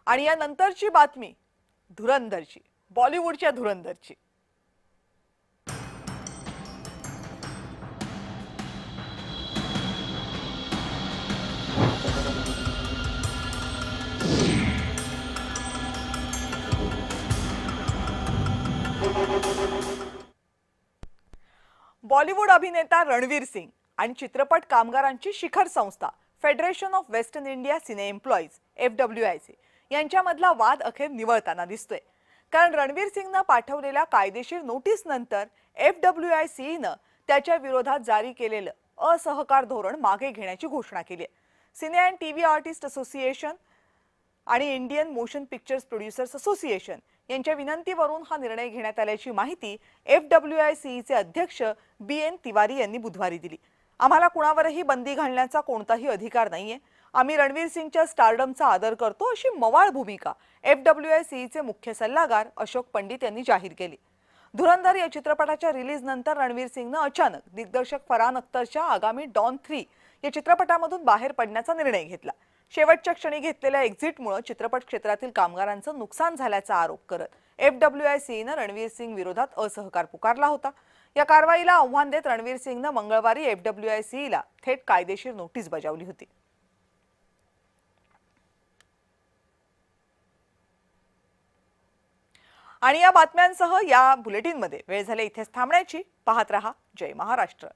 आणि या नंतरची बातमी धुरंधरची, बॉलिवूडच्या धुरंधरची। बॉलिवूड अभिनेता रणवीर सिंग आणि चित्रपट कामगारांची शिखर संस्था federation of western India cine employees FWIC यांच्यामधला वाद अखेर निवळताना दिसतोय। कारण रणवीर सिंगने पाठवलेल्या कायदेशीर नोटीस नंतर FWICने त्याच्या विरोधात जारी केलेलं असहकार धोरण मागे घेण्याची घोषणा केली आहे। सिने अँड टीव्ही आर्टिस्ट असोसिएशन आणि Indian motion pictures producers association यांच्या विनंतीवरून हा निर्णय घेण्यात आल्याची माहिती FWICचे अध्यक्ष BN तिवारी यांनी बुधवारी दिली। आम्हाला कुणावरही बंदी घालण्याचा कोणताही अधिकार नाहीये। आम्ही रणवीर सिंगच्या स्टारडमचा आदर करतो अशी मवाळ भूमिका FWICचे मुख्य सल्लागार अशोक पंडित यांनी जाहीर केली। धुरंधर या चित्रपटाच्या रिलीज नंतर रणवीर सिंगने अचानक दिग्दर्शक फरहान अख्तरच्या आगामी डॉन 3 या चित्रपटामधून बाहेर पडण्याचा निर्णय घेतला। शेवटच्या क्षणी घेतलेल्या एक्झिटमुळे चित्रपट क्षेत्रातील कामगारांचं नुकसान झाल्याचा आरोप करत FWICने रणवीर सिंग विरोधात असहकार पुकारला होता। या कारवाईला आव्हान देत रणवीर सिंगने मंगळवारी FWICला थेट कायदेशीर नोटीस बजावली होती। आणि या बातम्यांसह या बुलेटिनमध्ये वेळ झाले इथेच थांबण्याची। पाहत रहा जय महाराष्ट्र।